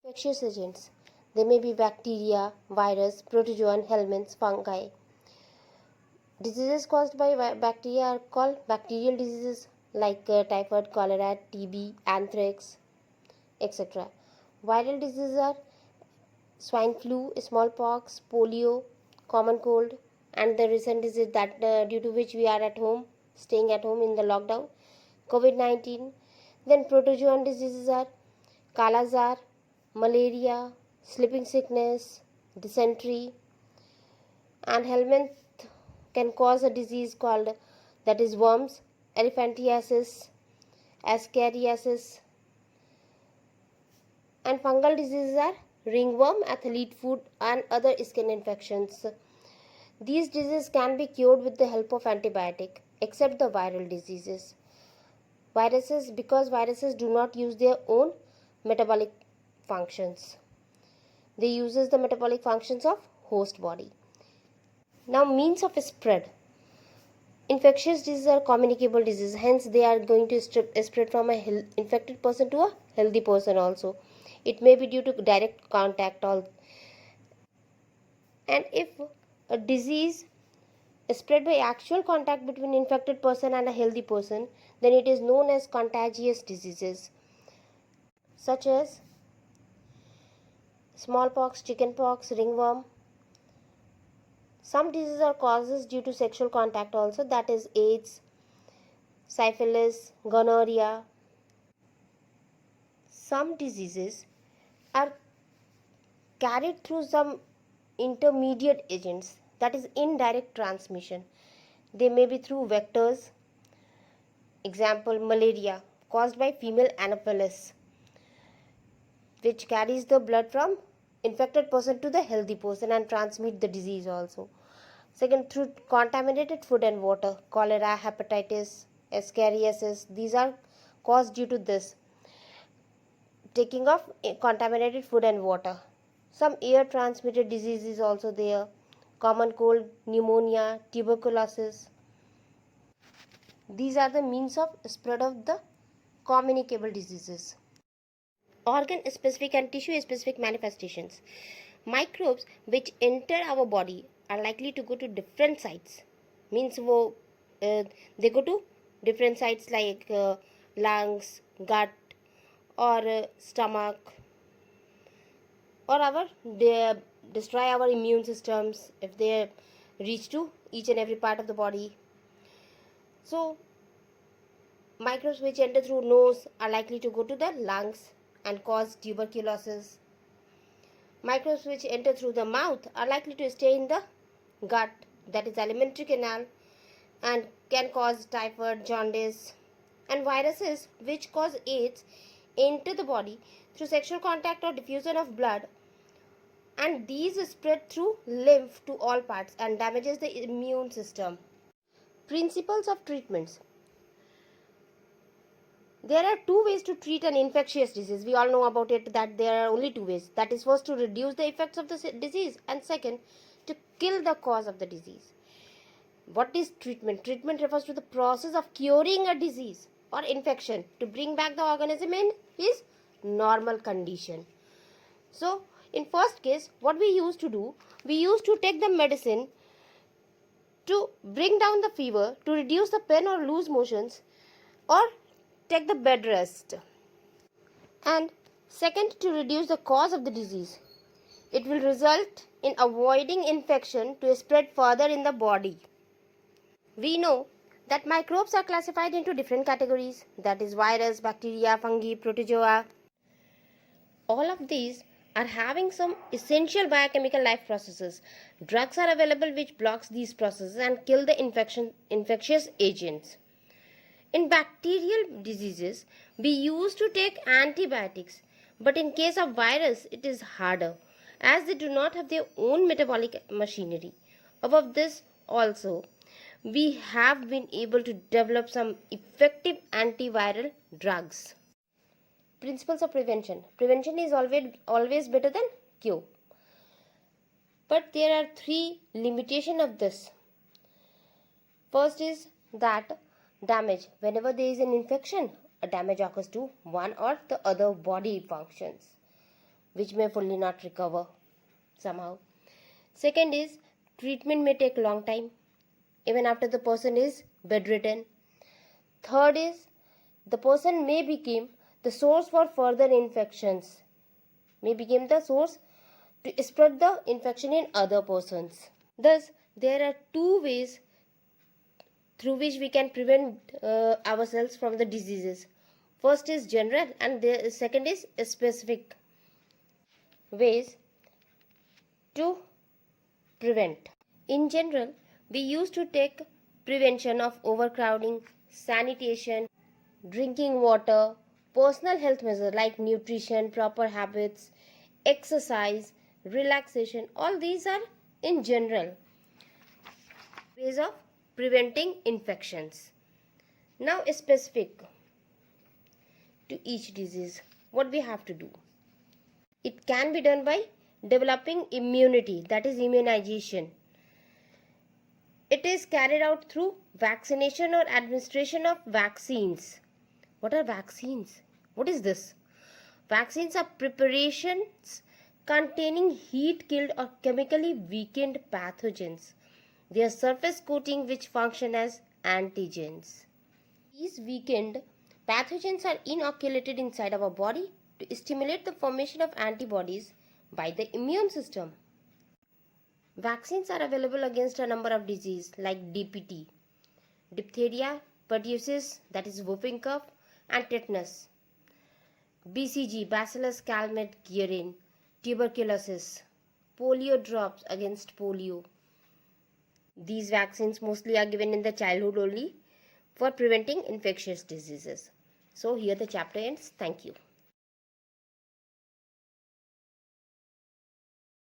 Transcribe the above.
Infectious agents. They may be bacteria, virus, protozoan, helminths, fungi. Diseases caused by bacteria are called bacterial diseases like typhoid, cholera, TB, anthrax, etc. Viral diseases are swine flu, smallpox, polio, common cold, and the recent disease that due to which we are at home, staying at home in the lockdown, COVID-19. Then protozoan diseases are Kala-Azar, malaria, sleeping sickness, dysentery, and helminth can cause a disease called that is worms, elephantiasis, ascariasis, and fungal diseases are ringworm, athlete foot, and other skin infections. These diseases can be cured with the help of antibiotic, except the viral diseases. Viruses, because viruses do not use their own metabolic functions. They uses the metabolic functions of host body. Now, means of spread. Infectious diseases are communicable diseases, hence they are going to spread from a infected person to a healthy person also. It may be due to direct contact and if a disease is spread by actual contact between infected person and a healthy person, then it is known as contagious diseases such as smallpox, chickenpox, ringworm. Some diseases are causes due to sexual contact also, that is AIDS, syphilis, gonorrhea. Some diseases are carried through some intermediate agents, that is indirect transmission. They may be through vectors. Example, malaria caused by female Anopheles, which carries the blood from infected person to the healthy person and transmit the disease also. Second, through contaminated food and water, cholera, hepatitis, ascariasis, these are caused due to this, taking of contaminated food and water. Some air transmitted diseases also there, common cold, pneumonia, tuberculosis. These are the means of spread of the communicable diseases. Organ specific and tissue specific manifestations. Microbes which enter our body are likely to go to different sites. Means they go to different sites like lungs, gut, or stomach, or they destroy our immune systems if they reach to each and every part of the body. So microbes which enter through nose are likely to go to the lungs and cause tuberculosis. Microbes which enter through the mouth are likely to stay in the gut, that is alimentary canal, and can cause typhoid, jaundice. And viruses which cause AIDS enter the body through sexual contact or diffusion of blood, and these spread through lymph to all parts and damages the immune system. Principles of treatments. There are two ways to treat an infectious disease. We all know about it, that there are only two ways. That is, first, to reduce the effects of the disease, and second, to kill the cause of the disease. What is treatment? Treatment refers to the process of curing a disease or infection to bring back the organism in his normal condition. So, in first case, what we used to do, we used to take the medicine to bring down the fever, to reduce the pain or loose motions, or take the bed rest. And second, to reduce the cause of the disease. It will result in avoiding infection to spread further in the body. We know that microbes are classified into different categories, that is virus, bacteria, fungi, protozoa. All of these are having some essential biochemical life processes. Drugs are available which blocks these processes and kill the infectious agents. In bacterial diseases, we used to take antibiotics, but in case of virus, it is harder, as they do not have their own metabolic machinery. Above this also, we have been able to develop some effective antiviral drugs. Principles of prevention. Prevention is always better than cure. But there are three limitations of this. First is that damage. Whenever there is an infection, a damage occurs to one or the other body functions. which may fully not recover somehow. Second is treatment may take long time even after the person is bedridden. Third is the person may become the source for further infections, may become the source to spread the infection in other persons. Thus, there are two ways through which we can prevent ourselves from the diseases. First is general and the second is specific ways to prevent. In general, we used to take prevention of overcrowding, sanitation, drinking water, personal health measures like nutrition, proper habits, exercise, relaxation. All these are in general ways of preventing infections. Now specific to each disease, what we have to do. It can be done by developing immunity, that is immunization. It is carried out through vaccination or administration of vaccines. What are vaccines? What is this? Vaccines are preparations containing heat-killed or chemically weakened pathogens. Their surface coating which function as antigens. These weakened pathogens are inoculated inside our body to stimulate the formation of antibodies by the immune system. Vaccines are available against a number of diseases like DPT, diphtheria, pertussis, that is whooping cough, and tetanus, BCG, Bacillus calmette-guerin, tuberculosis, polio drops against polio. These vaccines mostly are given in the childhood only for preventing infectious diseases. So here the chapter ends. Thank you.